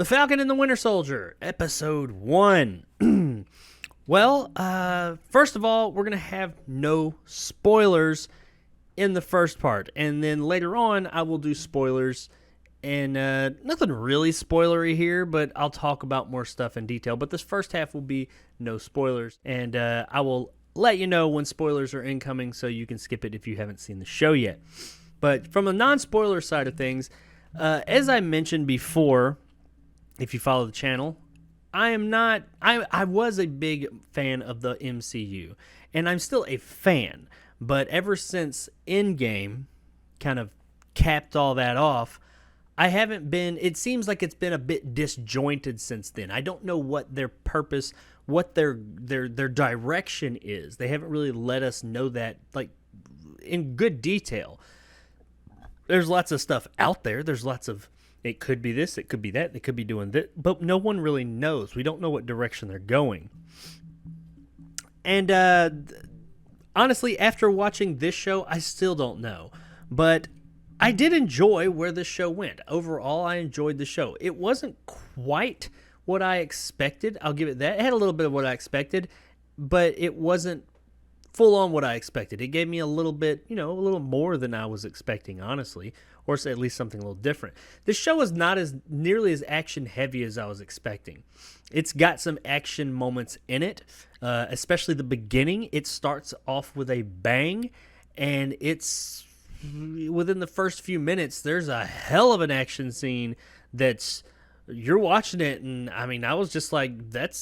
The Falcon and the Winter Soldier, Episode 1. First of all, we're going to have no spoilers in the first part. And then later on, I will do spoilers. And nothing really spoilery here, but I'll talk about more stuff in detail. But this first half will be no spoilers. And I will let you know when spoilers are incoming so you can skip it if you haven't seen the show yet. But from a non-spoiler side of things, as I mentioned before, if you follow the channel, I was a big fan of the MCU, and I'm still a fan, but ever since Endgame kind of capped all that off, it seems like it's been a bit disjointed since then. I don't know what their purpose, what their direction is. They haven't really let us know that, like, in good detail. There's lots of stuff out there. There's lots of, it could be this, it could be that, they could be doing that, but no one really knows. We don't know what direction they're going. And honestly, after watching this show, I still don't know. But I did enjoy where this show went. Overall, I enjoyed the show. It wasn't quite what I expected. I'll give it that. It had a little bit of what I expected, but it wasn't full on what I expected. It gave me a little bit, a little more than I was expecting, honestly, or at least something a little different. This show is not as nearly as action heavy as I was expecting. It's got some action moments in it, especially the beginning. It starts off with a bang, and it's within the first few minutes, there's a hell of an action scene that's, you're watching it, and I was just like, that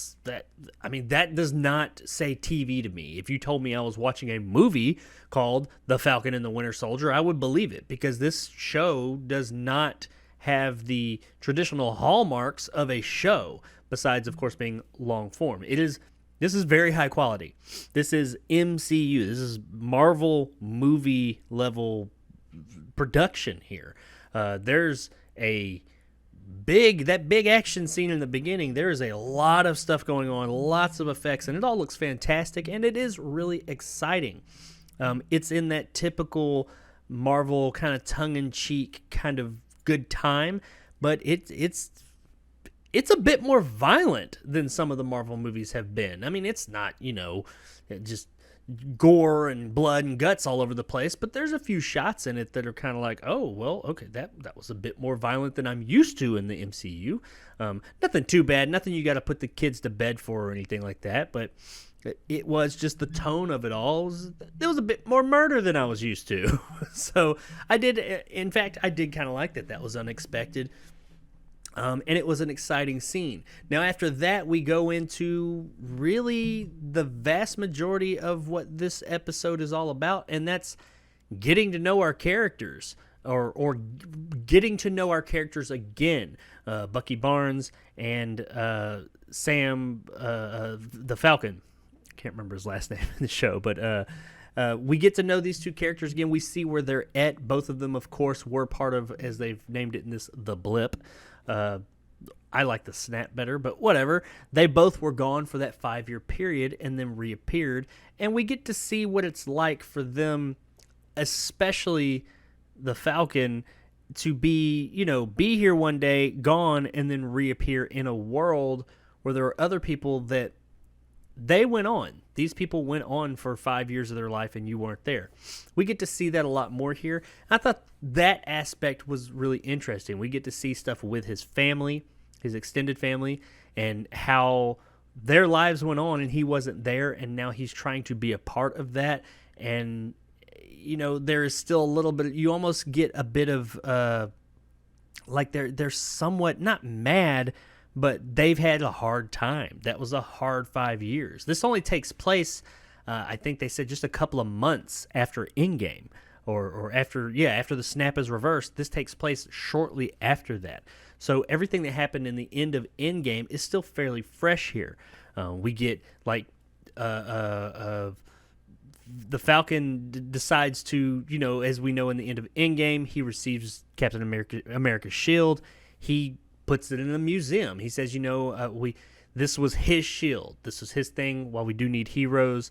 does not say TV to me. If you told me I was watching a movie called The Falcon and the Winter Soldier, I would believe it, because this show does not have the traditional hallmarks of a show, besides, of course, being long form. This is very high quality. This is MCU. This is Marvel movie level production here. There's that big action scene in the beginning. There is a lot of stuff going on, lots of effects, and it all looks fantastic, and it is really exciting. It's in that typical Marvel kind of tongue-in-cheek kind of good time, but it's a bit more violent than some of the Marvel movies have been. It's not, just gore and blood and guts all over the place, but there's a few shots in it that are kind of like, oh, well, okay, that was a bit more violent than I'm used to in the MCU. Nothing too bad, nothing you got to put the kids to bed for or anything like that, but it was just the tone of it all. There was a bit more murder than I was used to. So I did kind of like that. That was unexpected. And it was an exciting scene. Now, after that, we go into really the vast majority of what this episode is all about, and that's getting to know our characters, or getting to know our characters again. Bucky Barnes and Sam, the Falcon. I can't remember his last name in the show, but we get to know these two characters again. We see where they're at. Both of them, of course, were part of, as they've named it in this, the Blip. I like the Snap better, but whatever. They both were gone for that 5-year period and then reappeared, and we get to see what it's like for them, especially the Falcon, to be here one day, gone, and then reappear in a world where there are other people that they went on. These people went on for 5 years of their life, and you weren't there. We get to see that a lot more here. I thought that aspect was really interesting. We get to see stuff with his family, his extended family, and how their lives went on, and he wasn't there, and now he's trying to be a part of that. And, there is still a little bit, you almost get a bit of, like they're somewhat, not mad, but they've had a hard time. That was a hard 5 years. This only takes place, I think they said, just a couple of months after Endgame, or after the snap is reversed. This takes place shortly after that. So everything that happened in the end of Endgame is still fairly fresh here. We get the Falcon decides to, as we know in the end of Endgame, he receives Captain America's shield. He puts it in a museum. He says, this was his shield. This was his thing. While we do need heroes,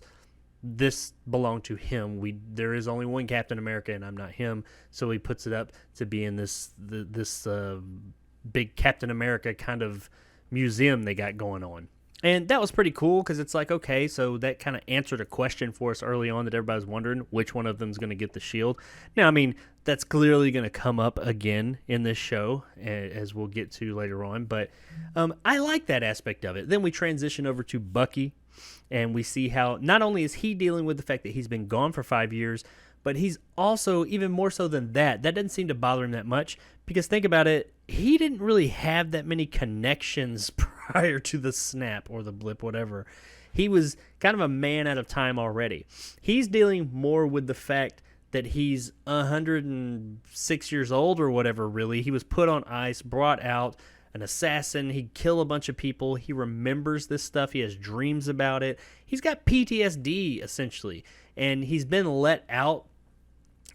this belonged to him. There is only one Captain America, and I'm not him. So he puts it up to be in this big Captain America kind of museum they got going on. And that was pretty cool because it's like, okay, so that kind of answered a question for us early on that everybody's wondering which one of them is going to get the shield. Now, I mean, that's clearly going to come up again in this show, as we'll get to later on. But I like that aspect of it. Then we transition over to Bucky, and we see how not only is he dealing with the fact that he's been gone for 5 years, but he's also, even more so than that doesn't seem to bother him that much, because think about it, he didn't really have that many connections prior to the snap or the blip, whatever. He was kind of a man out of time already. He's dealing more with the fact that he's 106 years old or whatever, really. He was put on ice, brought out, an assassin. He'd kill a bunch of people. He remembers this stuff. He has dreams about it. He's got PTSD, essentially. And he's been let out,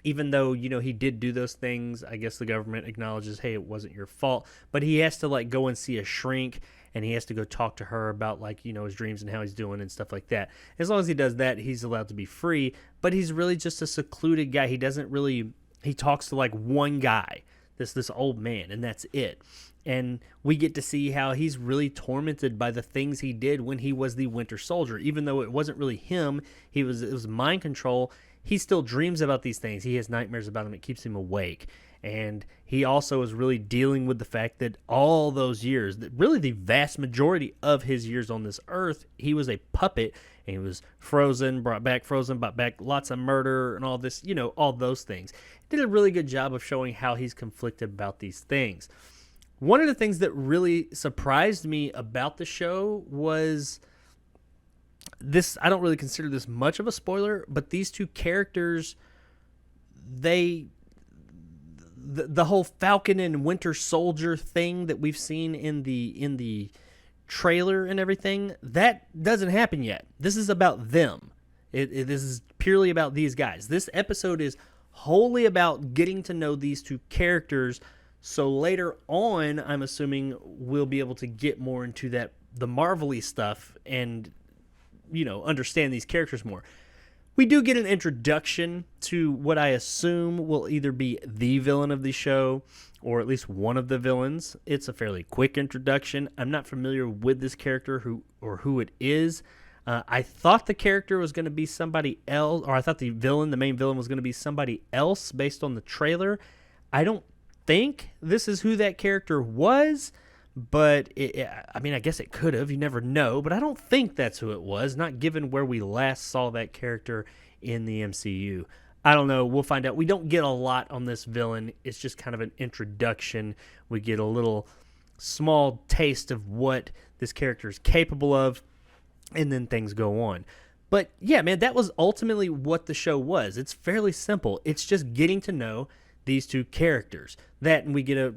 even though, he did do those things. I guess the government acknowledges, hey, it wasn't your fault. But he has to, go and see a shrink, and he has to go talk to her about, his dreams and how he's doing and stuff like that. As long as he does that, he's allowed to be free. But he's really just a secluded guy. He doesn't really, he talks to, one guy, this old man, and that's it. And we get to see how he's really tormented by the things he did when he was the Winter Soldier. Even though it wasn't really him, it was mind control. He still dreams about these things. He has nightmares about them. It keeps him awake. And he also is really dealing with the fact that all those years, really the vast majority of his years on this earth, he was a puppet, and he was frozen, brought back, lots of murder and all this, all those things. He did a really good job of showing how he's conflicted about these things. One of the things that really surprised me about the show was this. I don't really consider this much of a spoiler, but these two characters, the whole Falcon and Winter Soldier thing that we've seen in the trailer and everything, that doesn't happen yet. This is about them. This is purely about these guys. This episode is wholly about getting to know these two characters. So later on, I'm assuming we'll be able to get more into the Marvel-y stuff and, understand these characters more. We do get an introduction to what I assume will either be the villain of the show or at least one of the villains. It's a fairly quick introduction. I'm not familiar with this character who it is. I thought the character was going to be somebody else, or I thought the main villain was going to be somebody else based on the trailer. I don't think this is who that character was, but I guess it could have. You never know, but I don't think that's who it was, not given where we last saw that character in the MCU. I don't know. We'll find out. We don't get a lot on this villain. It's just kind of an introduction. We get a little small taste of what this character is capable of, and then things go on. But yeah, man, that was ultimately what the show was. It's fairly simple. It's just getting to know these two characters. That, and we get a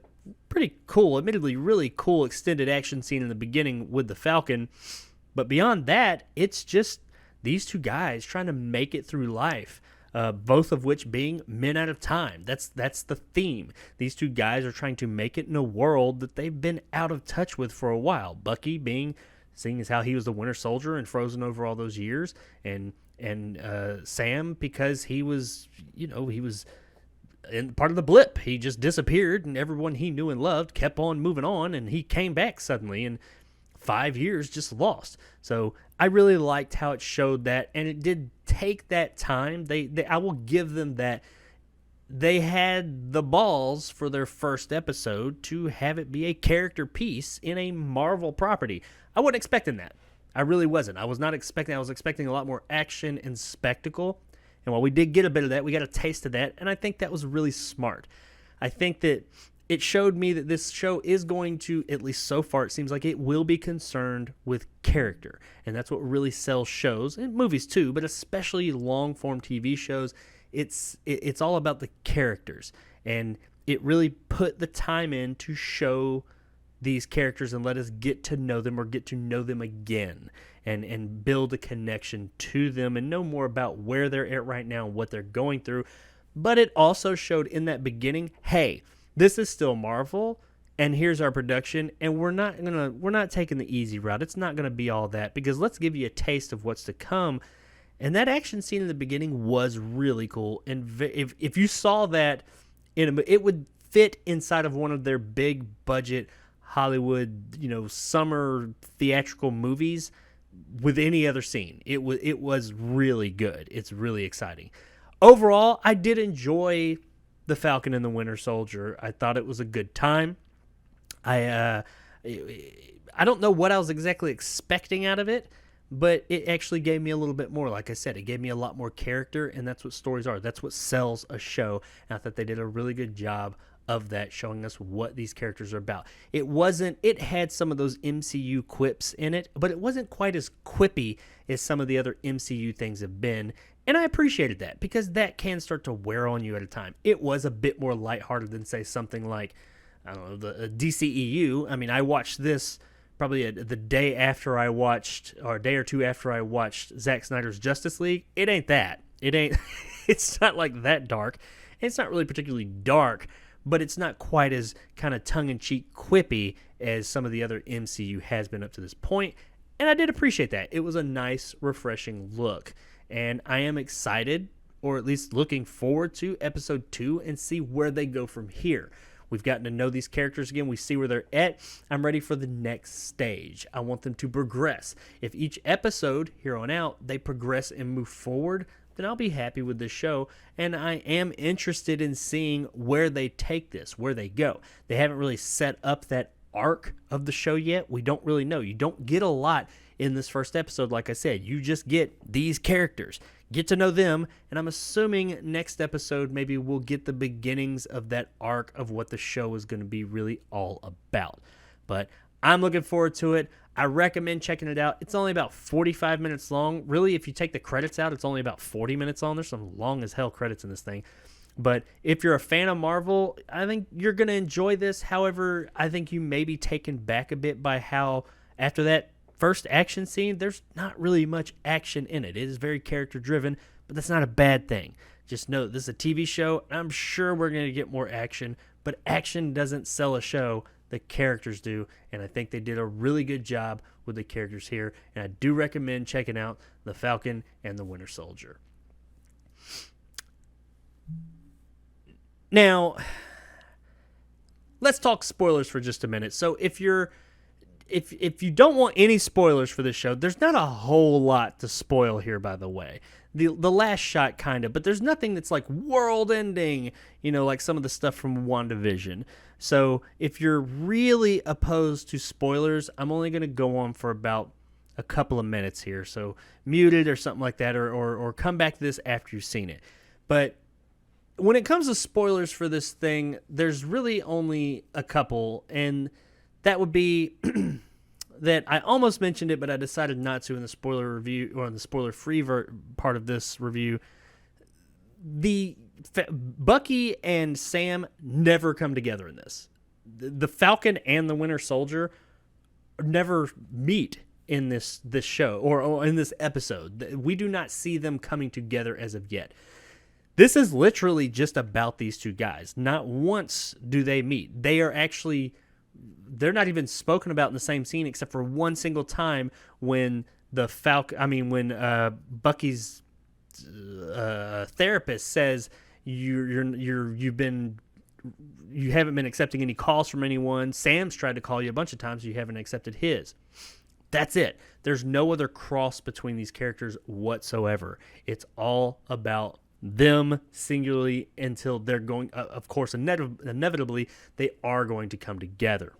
pretty cool, admittedly really cool extended action scene in the beginning with the Falcon. But beyond that, it's just these two guys trying to make it through life. Both of which being men out of time. That's the theme. These two guys are trying to make it in a world that they've been out of touch with for a while. Bucky seeing as how he was the Winter Soldier and frozen over all those years, and Sam because he was in part of the blip. He just disappeared, and everyone he knew and loved kept on moving on, and he came back suddenly, and 5 years just lost. So I really liked how it showed that, and it did take that time. I will give them that. They had the balls for their first episode to have it be a character piece in a Marvel property. I wasn't expecting that. I really wasn't. I was expecting a lot more action and spectacle. And while we did get a bit of that, we got a taste of that, and I think that was really smart. I think that it showed me that this show is going to, at least so far, it seems like it will be concerned with character. And that's what really sells shows, and movies too, but especially long-form TV shows. It's all about the characters. And it really put the time in to show these characters and let us get to know them or get to know them again and build a connection to them and know more about where they're at right now and what they're going through. But it also showed in that beginning, hey, this is still Marvel, and here's our production, and we're not taking the easy route. It's not gonna be all that, because let's give you a taste of what's to come. And that action scene in the beginning was really cool. And if you saw that, it would fit inside of one of their big budget Hollywood, summer theatrical movies with any other scene. It was really good. It's really exciting. Overall, I did enjoy The Falcon and the Winter Soldier. I thought it was a good time. I don't know what I was exactly expecting out of it, but it actually gave me a little bit more. Like I said, it gave me a lot more character, and that's what stories are. That's what sells a show. And I thought they did a really good job of that, showing us what these characters are about. It had some of those MCU quips in it, but it wasn't quite as quippy as some of the other MCU things have been. And I appreciated that, because that can start to wear on you at a time. It was a bit more lighthearted than, say, something like, I don't know, the DCEU. I mean, I watched this probably the day after I watched, or a day or two after I watched Zack Snyder's Justice League. It ain't that. It's not like that dark. It's not really particularly dark, but it's not quite as kind of tongue-in-cheek quippy as some of the other MCU has been up to this point. And I did appreciate that. It was a nice, refreshing look. And I am excited, or at least looking forward to episode 2 and see where they go from here. We've gotten to know these characters again. We see where they're at. I'm ready for the next stage. I want them to progress. If each episode here on out, they progress and move forward, then I'll be happy with this show. And I am interested in seeing where they take this, where they go. They haven't really set up that arc of the show yet. We don't really know. You don't get a lot in this first episode. Like I said, you just get these characters. Get to know them, and I'm assuming next episode maybe we'll get the beginnings of that arc of what the show is going to be really all about. But I'm looking forward to it. I recommend checking it out. It's only about 45 minutes long. Really, if you take the credits out, it's only about 40 minutes long. There's some long as hell credits in this thing. But if you're a fan of Marvel, I think you're going to enjoy this. However, I think you may be taken back a bit by how, after that first action scene, there's not really much action in it. It is very character driven, but that's not a bad thing. Just know this is a TV show. I'm sure we're going to get more action, but action doesn't sell a show. The characters do, and I think they did a really good job with the characters here, and I do recommend checking out The Falcon and the Winter Soldier. Now, let's talk spoilers for just a minute. So if you don't want any spoilers for this show, there's not a whole lot to spoil here, by the way. The last shot, kind of, but there's nothing that's like world-ending, like some of the stuff from WandaVision. So if you're really opposed to spoilers, I'm only going to go on for about a couple of minutes here. So mute it or something like that, or come back to this after you've seen it. But when it comes to spoilers for this thing, there's really only a couple, and that would be that I almost mentioned it, but I decided not to in the spoiler review, or in the spoiler-free part of this review. Bucky and Sam never come together in this. The Falcon and the Winter Soldier never meet in this show, or in this episode. We do not see them coming together as of yet. This is literally just about these two guys. Not once do they meet. They're not even spoken about in the same scene, except for one single time when when Bucky's therapist says you haven't been accepting any calls from anyone. Sam's tried to call you a bunch of times. You haven't accepted his. That's it. There's no other cross between these characters whatsoever. It's all about them singularly until they're going, of course, inevitably, they are going to come together.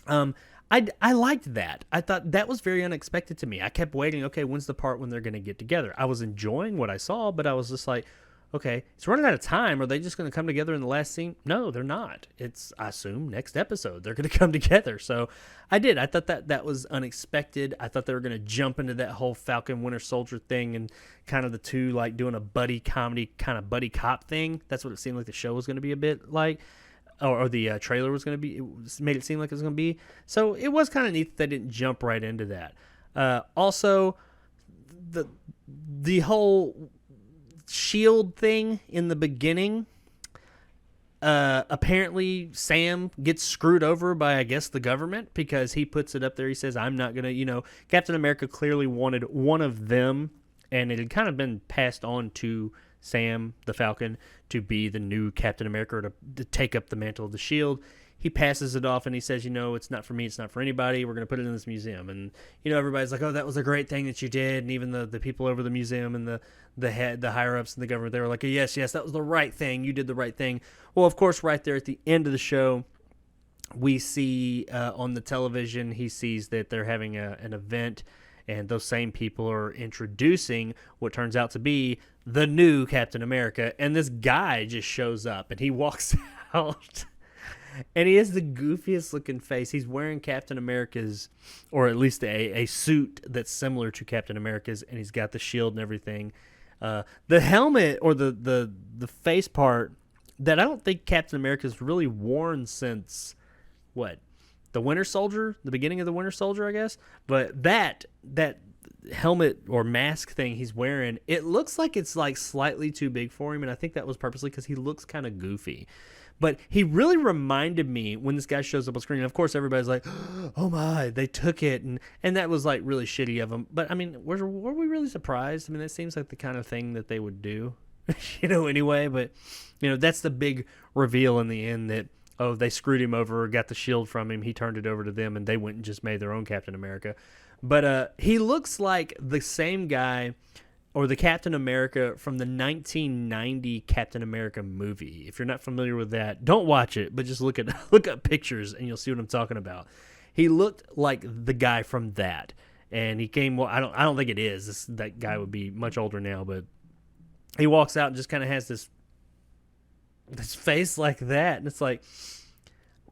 I liked that. I thought that was very unexpected to me. I kept waiting, okay, when's the part when they're going to get together? I was enjoying what I saw, but I was just like, okay, it's running out of time. Are they just going to come together in the last scene? No, they're not. It's, I assume, next episode they're going to come together. So I did. I thought that was unexpected. I thought they were going to jump into that whole Falcon Winter Soldier thing and kind of the two like doing a buddy comedy kind of buddy cop thing. That's what it seemed like the show was going to be a bit like, or the trailer was going to be. It made it seem like it was going to be. So it was kind of neat that they didn't jump right into that. Also, the whole shield thing in the beginning, apparently Sam gets screwed over by, I guess, the government, because he puts it up there. He says, I'm not going to, Captain America clearly wanted one of them, and it had kind of been passed on to Sam the Falcon to be the new Captain America, or to take up the mantle of the Shield. He passes it off and he says, it's not for me, it's not for anybody. We're going to put it in this museum. And, everybody's like, oh, that was a great thing that you did. And even the people over the museum and the higher-ups in the government, they were like, yes, that was the right thing. You did the right thing. Well, of course, right there at the end of the show, we see on the television, he sees that they're having an event, and those same people are introducing what turns out to be the new Captain America. And this guy just shows up, and he walks out. And he has the goofiest looking face. He's wearing Captain America's, or at least a suit that's similar to Captain America's, and he's got the shield and everything. The helmet, or the face part, that I don't think Captain America's really worn since, the Winter Soldier? The beginning of the Winter Soldier, I guess? But that helmet or mask thing he's wearing, it looks like it's like slightly too big for him, and I think that was purposely because he looks kind of goofy. But he really reminded me when this guy shows up on screen. And of course, everybody's like, oh my, they took it. And that was like really shitty of them. But I mean, were we really surprised? I mean, that seems like the kind of thing that they would do, anyway. But, that's the big reveal in the end that, oh, they screwed him over, got the shield from him. He turned it over to them, and they went and just made their own Captain America. But he looks like the same guy, or the Captain America from the 1990 Captain America movie. If you're not familiar with that, don't watch it, but just look up pictures and you'll see what I'm talking about. He looked like the guy from that, and he came. Well, I don't think it is. That guy would be much older now, but he walks out and just kind of has this face like that, and it's like,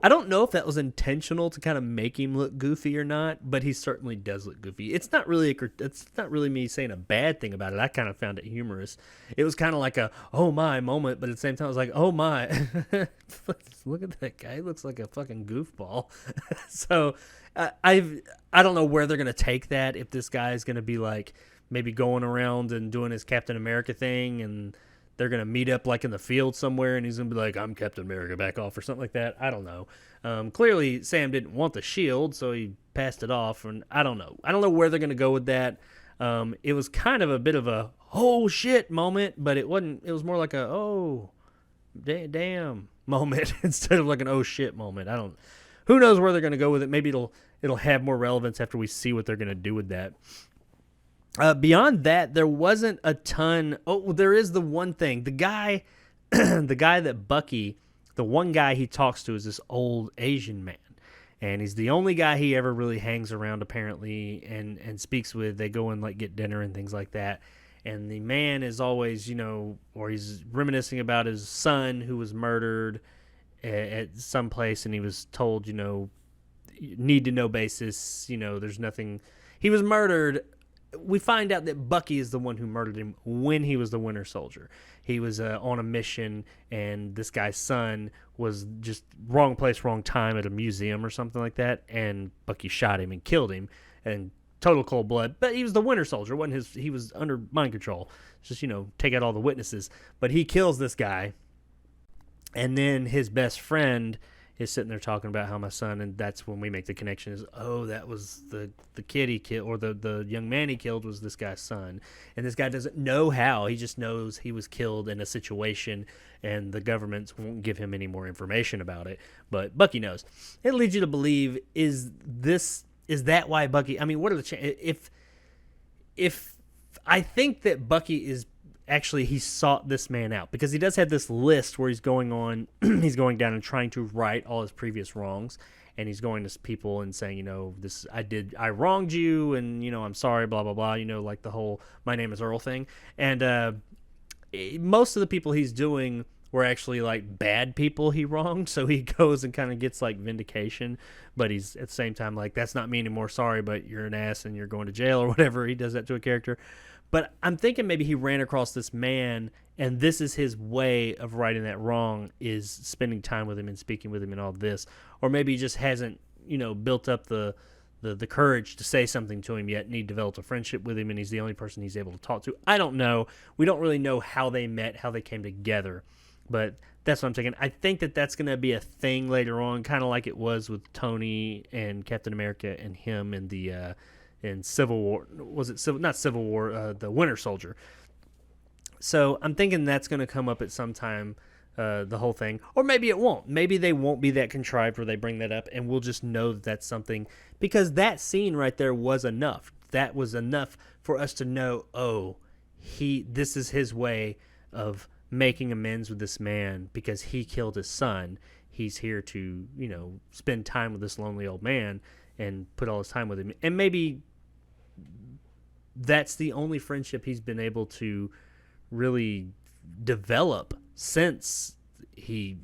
I don't know if that was intentional to kind of make him look goofy or not, but he certainly does look goofy. It's not really me saying a bad thing about it. I kind of found it humorous. It was kind of like a oh my moment, but at the same time I was like, oh my, look at that guy. He looks like a fucking goofball. So I don't know where they're gonna take that. If this guy is gonna be like maybe going around and doing his Captain America thing, and they're going to meet up like in the field somewhere, and he's going to be like, I'm Captain America, back off, or something like that. I don't know. Clearly, Sam didn't want the shield, so he passed it off, and I don't know. I don't know where they're going to go with that. It was kind of a bit of a, oh, shit moment, but it wasn't. It was more like a, oh, damn moment instead of like an oh, shit moment. Who knows where they're going to go with it. Maybe it'll have more relevance after we see what they're going to do with that. Beyond that, there wasn't a ton. Oh, there is the one thing. The guy that Bucky, the one guy he talks to is this old Asian man. And he's the only guy he ever really hangs around, apparently, and speaks with. They go and, get dinner and things like that. And the man is always, or he's reminiscing about his son who was murdered at some place, and he was told, need-to-know basis, there's nothing. He was murdered. We find out that Bucky is the one who murdered him when he was the Winter Soldier. He was on a mission, and this guy's son was just wrong place, wrong time at a museum or something like that, and Bucky shot him and killed him, and total cold blood. But he was the Winter Soldier. He was under mind control. Just, take out all the witnesses. But he kills this guy, and then his best friend is sitting there talking about how my son, and that's when we make the connection is, oh, that was the kid he killed, or the young man he killed was this guy's son. And this guy doesn't know how. He just knows he was killed in a situation, and the government won't give him any more information about it. But Bucky knows. It leads you to believe, is that why Bucky, I mean, what are the chances? If I think that Bucky is actually, he sought this man out, because he does have this list where he's going down and trying to right all his previous wrongs, and he's going to people and saying, I wronged you, and I'm sorry, blah blah blah, like the whole my name is Earl thing. And most of the people he's doing were actually like bad people he wronged, so he goes and kind of gets like vindication, but he's at the same time like, that's not me anymore, sorry, but you're an ass and you're going to jail or whatever. He does that to a character. But I'm thinking maybe he ran across this man, and this is his way of righting that wrong, is spending time with him and speaking with him and all this. Or maybe he just hasn't, built up the courage to say something to him yet, and he developed a friendship with him, and he's the only person he's able to talk to. I don't know. We don't really know how they met, how they came together. But that's what I'm thinking. I think that that's going to be a thing later on, kind of like it was with Tony and Captain America and him and in Civil War. Was it not Civil War? The Winter Soldier. So I'm thinking that's going to come up at some time, the whole thing. Or maybe it won't. Maybe they won't be that contrived where they bring that up, and we'll just know that that's something. Because that scene right there was enough. That was enough for us to know, oh, this is his way of making amends with this man because he killed his son. He's here to, spend time with this lonely old man and put all his time with him. And maybe that's the only friendship he's been able to really develop since he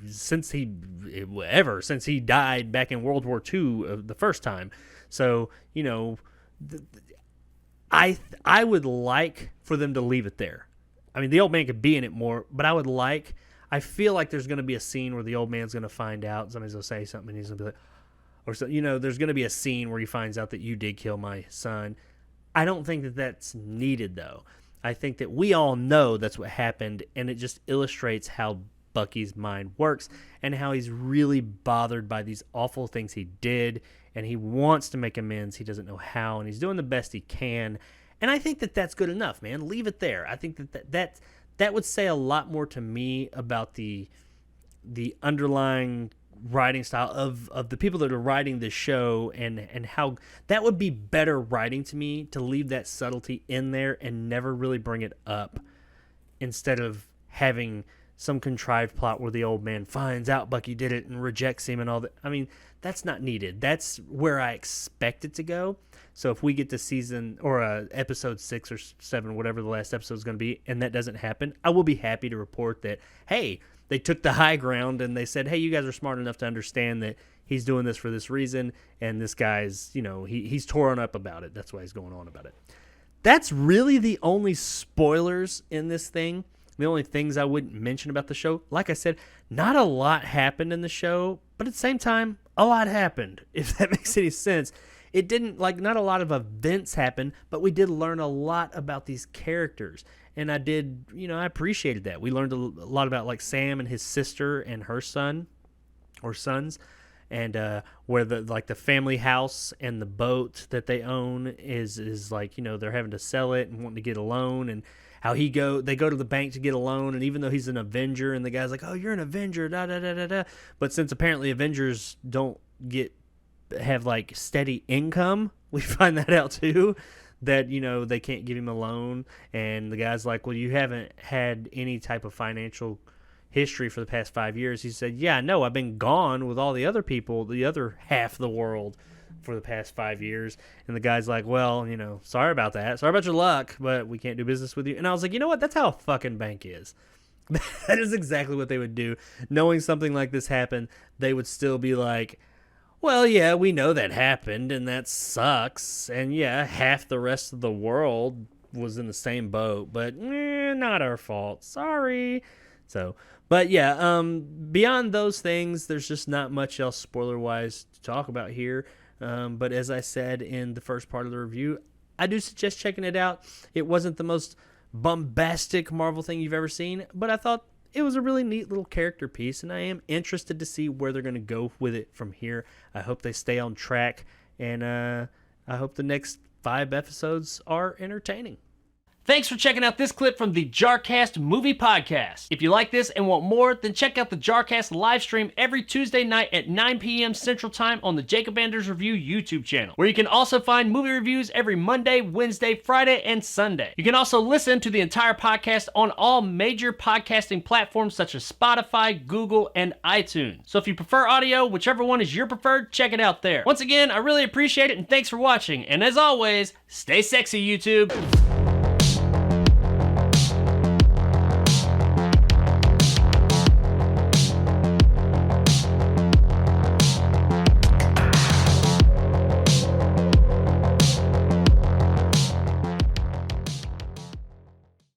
died back in World War II the first time. So, I would like for them to leave it there. I mean, the old man could be in it more, but I feel like there's going to be a scene where the old man's going to find out, somebody's going to say something, and he's going to be like, or so, there's going to be a scene where he finds out that you did kill my son. I don't think that that's needed, though. I think that we all know that's what happened, and it just illustrates how Bucky's mind works and how he's really bothered by these awful things he did, and he wants to make amends. He doesn't know how, and he's doing the best he can. And I think that that's good enough, man. Leave it there. I think that would say a lot more to me about the underlying writing style of the people that are writing this show, and how that would be better writing to me, to leave that subtlety in there and never really bring it up, instead of having some contrived plot where the old man finds out Bucky did it and rejects him and all that. I mean, that's not needed. That's where I expect it to go. So if we get to season or episode 6 or 7, whatever the last episode is going to be, and that doesn't happen, I will be happy to report that, hey, they took the high ground and they said, hey, you guys are smart enough to understand that he's doing this for this reason, and this guy's, he's torn up about it. That's why he's going on about it. That's really the only spoilers in this thing. The only things I wouldn't mention about the show. Like I said, not a lot happened in the show, but at the same time, a lot happened, if that makes any sense. It didn't, not a lot of events happened, but we did learn a lot about these characters. And I did, I appreciated that. We learned a lot about, Sam and his sister and her son, or sons, and where the family house and the boat that they own is they're having to sell it and wanting to get a loan, and how they go to the bank to get a loan, and even though he's an Avenger, and the guy's like, oh, you're an Avenger, da da da da da. But since apparently Avengers don't have steady income, we find that out too, that they can't give him a loan, and the guy's like, well, you haven't had any type of financial history for the past 5 years. He said, yeah, no, I've been gone with all the other people, the other half of the world, for the past 5 years. And the guy's like, well, sorry about that, sorry about your luck, but we can't do business with you. And I was like, you know what, that's how a fucking bank is. That is exactly what they would do. Knowing something like this happened, they would still be like, well, yeah, we know that happened, and that sucks. And yeah, half the rest of the world was in the same boat, but not our fault. Sorry. So, but yeah, beyond those things, there's just not much else spoiler-wise to talk about here. But as I said in the first part of the review, I do suggest checking it out. It wasn't the most bombastic Marvel thing you've ever seen, but I thought it was a really neat little character piece, and I am interested to see where they're going to go with it from here. I hope they stay on track, and I hope the next 5 episodes are entertaining. Thanks for checking out this clip from the JarCast Movie Podcast. If you like this and want more, then check out the JarCast live stream every Tuesday night at 9 p.m. Central Time on the Jacob Anders Review YouTube channel, where you can also find movie reviews every Monday, Wednesday, Friday, and Sunday. You can also listen to the entire podcast on all major podcasting platforms such as Spotify, Google, and iTunes. So if you prefer audio, whichever one is your preferred, check it out there. Once again, I really appreciate it, and thanks for watching. And as always, stay sexy, YouTube.